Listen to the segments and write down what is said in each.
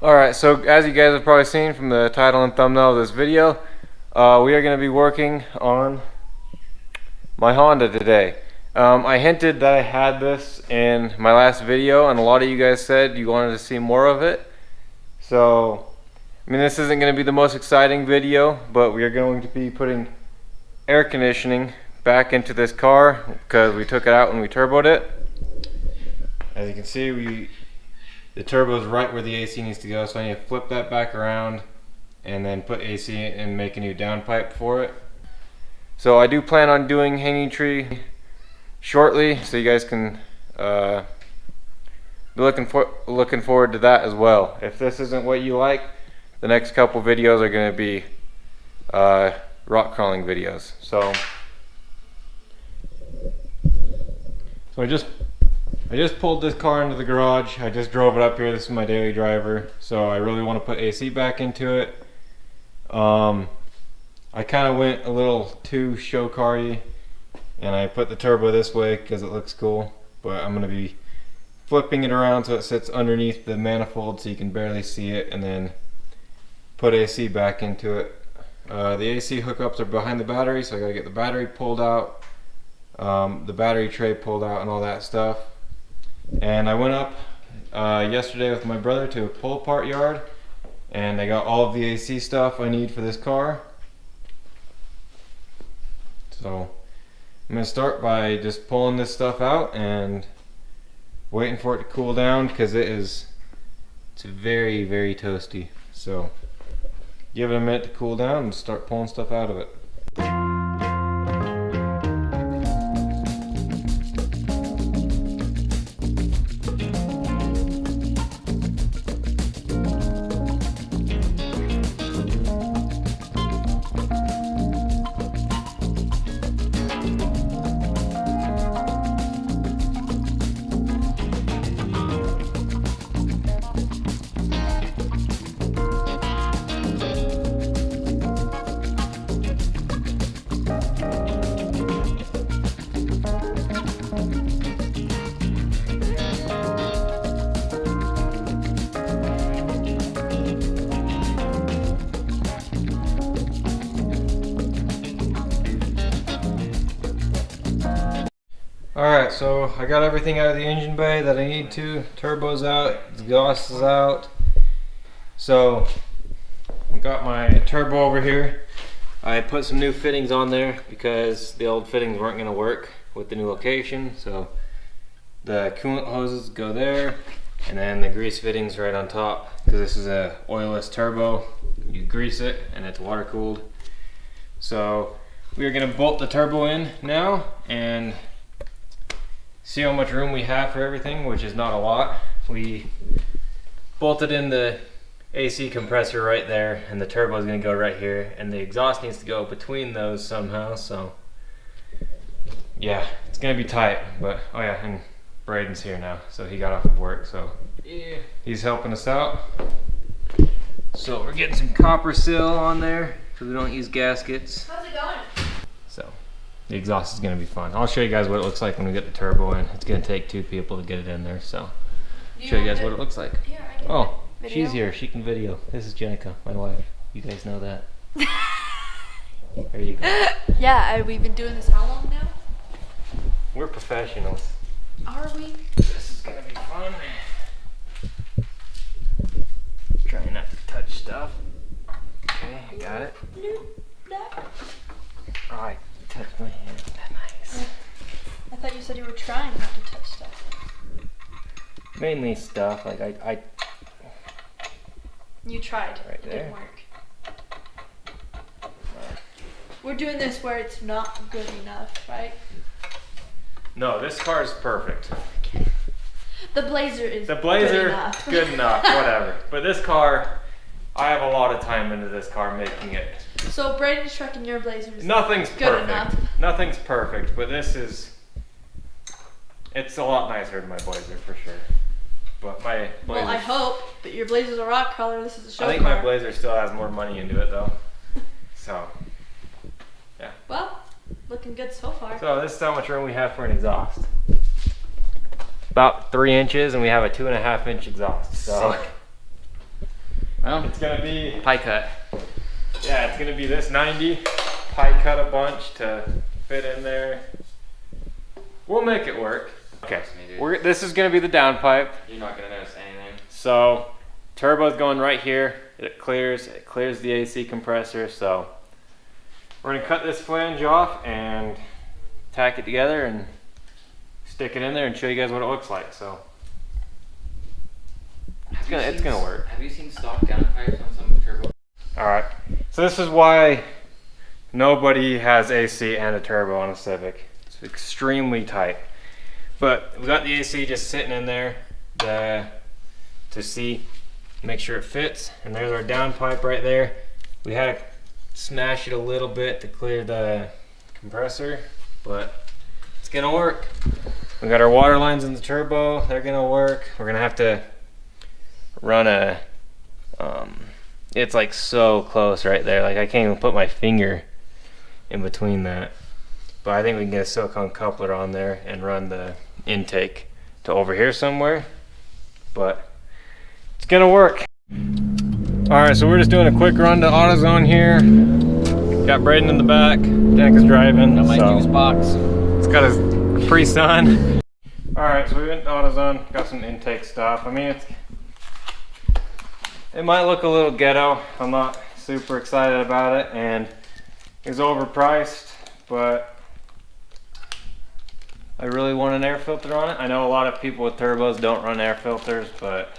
Alright, so as you guys have probably seen from the title and thumbnail of this video, we are going to be working on my Honda today. I hinted that I had this in my last video, and a lot of you guys said you wanted to see more of it. So, I mean, this isn't going to be the most exciting video, but we are going to be putting air conditioning back into this car because we took it out when we turboed it. As you can see, the turbo is right where the AC needs to go, so I need to flip that back around and then put AC and make a new downpipe for it. So I do plan on doing hanging tree shortly, so you guys can be looking forward to that as well. If this isn't what you like, the next couple videos are going to be rock crawling videos. So I just pulled this car into the garage. I just drove it up here. This is my daily driver. So I really want to put AC back into it. I kind of went a little too show car-y, and I put the turbo this way because it looks cool. But I'm going to be flipping it around so it sits underneath the manifold so you can barely see it, and then put AC back into it. The AC hookups are behind the battery, so I got to get the battery pulled out, the battery tray pulled out, and all that stuff. And I went up yesterday with my brother to a pull apart yard, and I got all of the AC stuff I need for this car. So I'm going to start by just pulling this stuff out and waiting for it to cool down because it's very, very toasty. So give it a minute to cool down and start pulling stuff out of it. Alright, so I got everything out of the engine bay that I need to. Turbo's out, exhaust is out. So I got my turbo over here. I put some new fittings on there because the old fittings weren't going to work with the new location. So the coolant hoses go there, and then the grease fittings right on top, because this is a oilless turbo. You grease it and it's water cooled. So we are going to bolt the turbo in now and see how much room we have for everything, which is not a lot. We bolted in the AC compressor right there, and the turbo is going to go right here, and the exhaust needs to go between those somehow. So yeah, it's going to be tight. But oh yeah, and Braden's here now, so he got off of work, so yeah, he's helping us out. So we're getting some copper seal on there because we don't use gaskets. How's it going? So the exhaust is going to be fun. I'll show you guys what it looks like when we get the turbo in. It's going to take 2 people to get it in there, so show you guys what it looks like. Here, I can Oh, video. she's here. She can video. This is Jenica, my wife. You guys know that. There you go. Yeah, we've been doing this how long now? We're professionals. Are we? This is going to be fun. Trying not to touch stuff. Okay, I got it. Oh, I touched my hand. Nice. I thought you said you were trying not to touch stuff. Mainly stuff like I You tried. Right It there. didn't work. We're doing this where it's not good enough, right? No, this car is perfect. Okay. The Blazer is The Blazer, good enough. good enough, whatever. But this car, I have a lot of time into this car making it. So Braden's truck and your Blazer is Nothing's good perfect. enough. Nothing's perfect, but this is, it's a lot nicer than my Blazer for sure. But my Blazer, Well, I hope, but your Blazer's a rock color. This is a show I think car. my Blazer still has more money into it though. So, yeah. Well, looking good so far. So this is how much room we have for an exhaust. About 3 inches, and we have a 2.5 inch exhaust. So Sick. know? It's gonna be pie cut. Yeah, it's gonna be this 90. Pie cut a bunch to fit in there. We'll make it work. Okay, this is gonna be the downpipe. You're not gonna notice anything. So, turbo's going right here. It clears the AC compressor. So, we're gonna cut this flange off and tack it together and stick it in there and show you guys what it looks like. So, it's gonna work. Have you seen stock downpipes on some turbo? All right. So this is why nobody has AC and a turbo on a Civic. It's extremely tight. But we got the AC just sitting in there to see, make sure it fits. And there's our downpipe right there. We had to smash it a little bit to clear the compressor, but it's gonna work. We got our water lines in the turbo. They're gonna work. We're gonna have to run a, it's like so close right there. Like I can't even put my finger in between that. But I think we can get a silicone coupler on there and run the intake to over here somewhere. But it's gonna work. Alright, so we're just doing a quick run to AutoZone here. Got Braden in the back. Dank is driving. Got my juice box. It's got his pre-sun. Alright, so we went to AutoZone, got some intake stuff. I mean, it might look a little ghetto. I'm not super excited about it, and it's overpriced, but I really want an air filter on it. I know a lot of people with turbos don't run air filters, but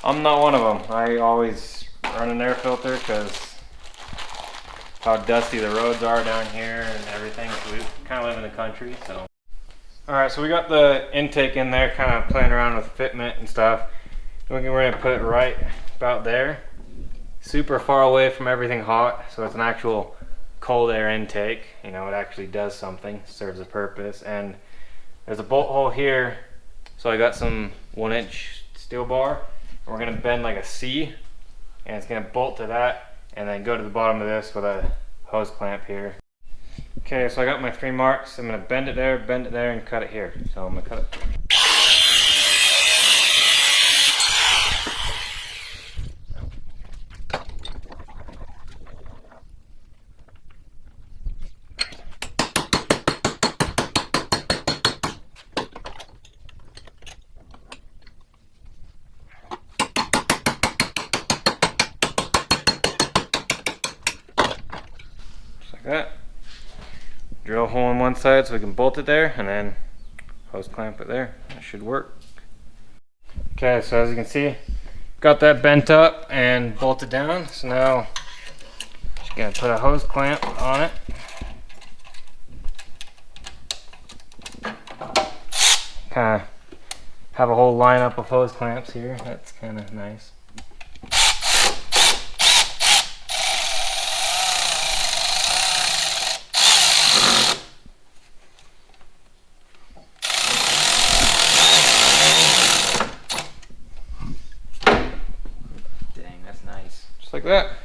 I'm not one of them. I always run an air filter because how dusty the roads are down here and everything. So we kind of live in the country, so. All right, so we got the intake in there, kind of playing around with fitment and stuff. We're gonna put it right about there, super far away from everything hot, so it's an actual cold air intake. You know, it actually does something, serves a purpose. And there's a bolt hole here, so I got some 1-inch steel bar. We're gonna bend like a C, and it's gonna bolt to that, and then go to the bottom of this with a hose clamp here. Okay, so I got my 3 marks. I'm gonna bend it there, and cut it here. So I'm gonna cut it. That. Drill a hole on one side so we can bolt it there, and then hose clamp it there. That should work. Okay, so as you can see, got that bent up and bolted down. So now just gonna put a hose clamp on it. Kind of have a whole lineup of hose clamps here. That's kind of nice. Just like that.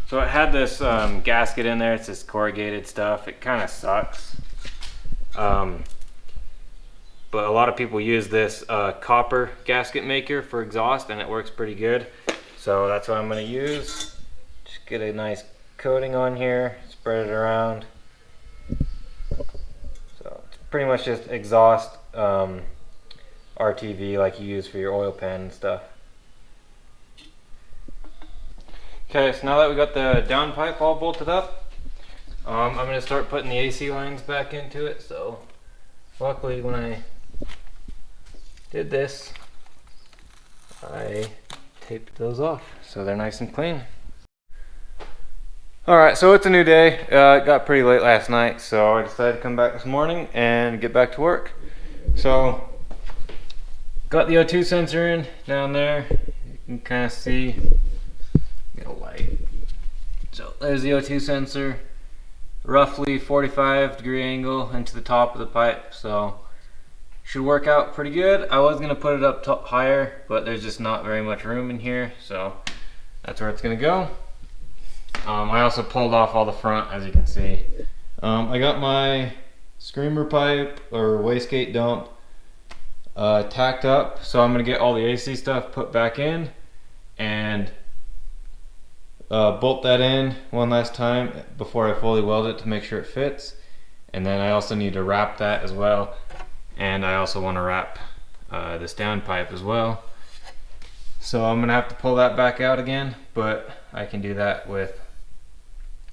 So it had this gasket in there. It's this corrugated stuff. It kind of sucks. But a lot of people use this copper gasket maker for exhaust, and it works pretty good. So that's what I'm going to use. Just get a nice coating on here, spread it around. So it's pretty much just exhaust RTV like you use for your oil pan and stuff. Okay, so now that we got the downpipe all bolted up, I'm going to start putting the AC lines back into it. So luckily when I did this, I taped those off so they're nice and clean. Alright, so it's a new day. It got pretty late last night, so I decided to come back this morning and get back to work. So, got the O2 sensor in down there. You can kind of see, get a light. So there's the O2 sensor, roughly 45-degree angle into the top of the pipe, so should work out pretty good. I was gonna put it up higher, but there's just not very much room in here, so that's where it's gonna go. I also pulled off all the front, as you can see. I got my screamer pipe or wastegate dump tacked up, so I'm gonna get all the AC stuff put back in and bolt that in one last time before I fully weld it to make sure it fits. And then I also need to wrap that as well, and I also want to wrap this downpipe as well. So I'm gonna have to pull that back out again, but I can do that with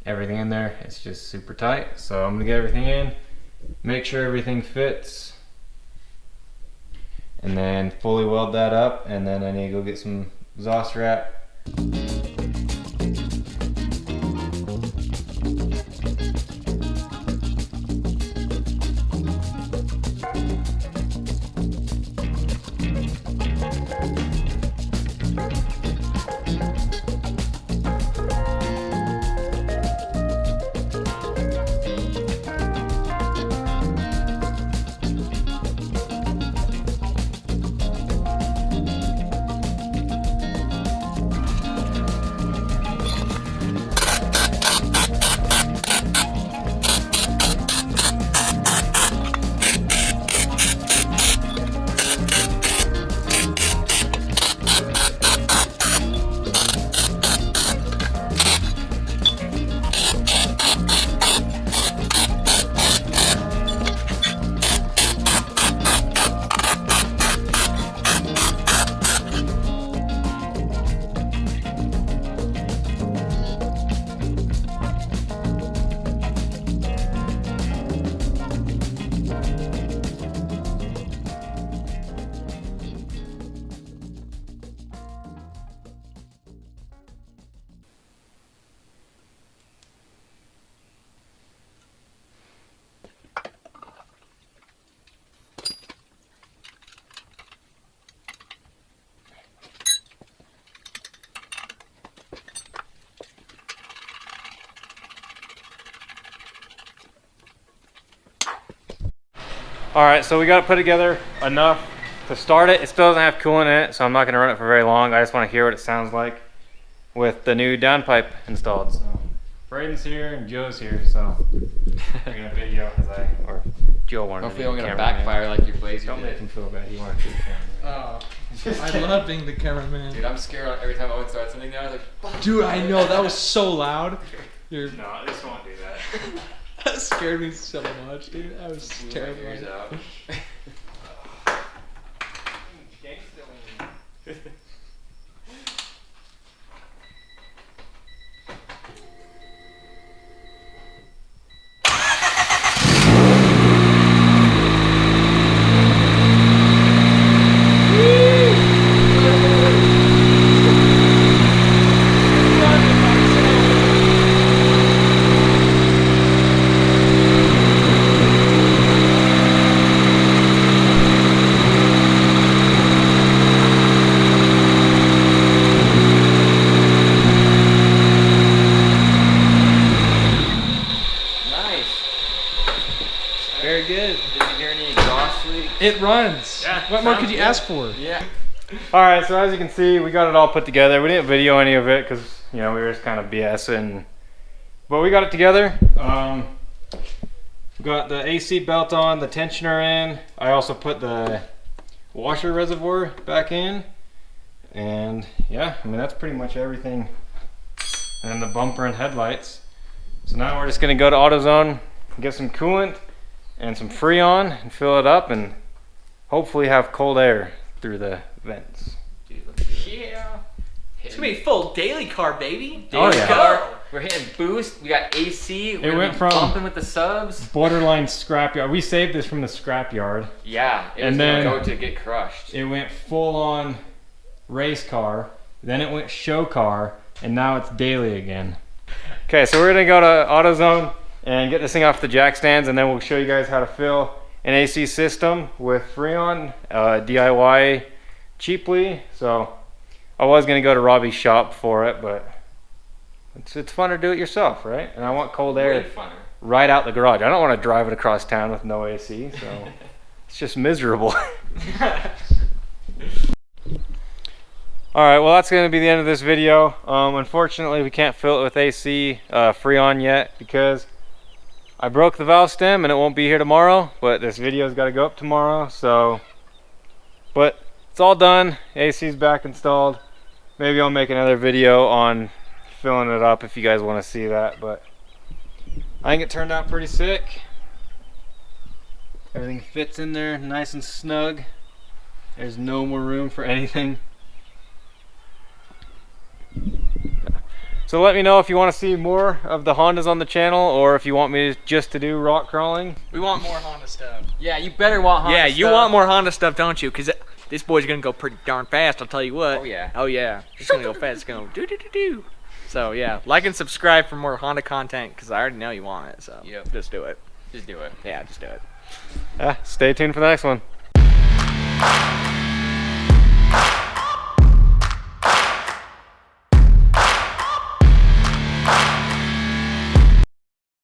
everything in there. It's just super tight, so I'm gonna get everything in, make sure everything fits, and then fully weld that up, and then I need to go get some exhaust wrap. Alright, so we got it put together enough to start it. It still doesn't have coolant in it, so I'm not going to run it for very long. I just want to hear what it sounds like with the new downpipe installed. So, Braden's here and Joe's here, so we're going to video as or Joe wanted Hopefully to I'm be the gonna cameraman. backfire like your blazer Don't did. make him feel bad, he wanted to be the cameraman. I love being the cameraman. Dude, I'm scared every time I would start something now. I was like, Dude, I know, that was so loud. You're, No, this won't do that. that scared me so much, dude. I was blew my terrified. ears out. Very good. Did you hear any exhaust leaks? It runs. Yeah, What more sounds could you good. ask for? Yeah. Alright, so as you can see, we got it all put together. We didn't video any of it because, you know, we were just kind of BSing. But we got it together. We got the AC belt on, the tensioner in. I also put the washer reservoir back in. And yeah, I mean, that's pretty much everything. And then the bumper and headlights. So now we're just gonna go to AutoZone, get some coolant and some Freon and fill it up and hopefully have cold air through the vents. Yeah. It's gonna be a full daily car, baby. Oh, Daily yeah. car. We're hitting boost. We got AC. We're went be from- bumping with the subs. Borderline scrapyard. We saved this from the scrapyard. Yeah. It And was then- gonna go to get crushed. It went full on race car, then it went show car, and now it's daily again. Okay, so we're gonna go to AutoZone and get this thing off the jack stands, and then we'll show you guys how to fill an AC system with Freon DIY cheaply. So I was gonna go to Robbie's shop for it, but it's fun to do it yourself, right? And I want cold air Way funner. right out the garage. I don't want to drive it across town with no AC, so it's just miserable. All right, well, that's going to be the end of this video. Unfortunately, we can't fill it with AC Freon yet because I broke the valve stem and it won't be here tomorrow, but this video's got to go up tomorrow. So, but it's all done. AC's back installed. Maybe I'll make another video on filling it up if you guys want to see that, but I think it turned out pretty sick. Everything fits in there nice and snug. There's no more room for anything. So let me know if you want to see more of the Hondas on the channel, or if you want me just to do rock crawling. We want more Honda stuff. Yeah, you better want Honda Yeah, you stuff. want more Honda stuff, don't you? Because this boy's gonna go pretty darn fast. I'll tell you what. Oh yeah. Oh yeah. It's gonna go fast. It's gonna do do do do. So yeah, like and subscribe for more Honda content because I already know you want it. So Yep. just do it. Just do it. Yeah, just do it. Stay tuned for the next one.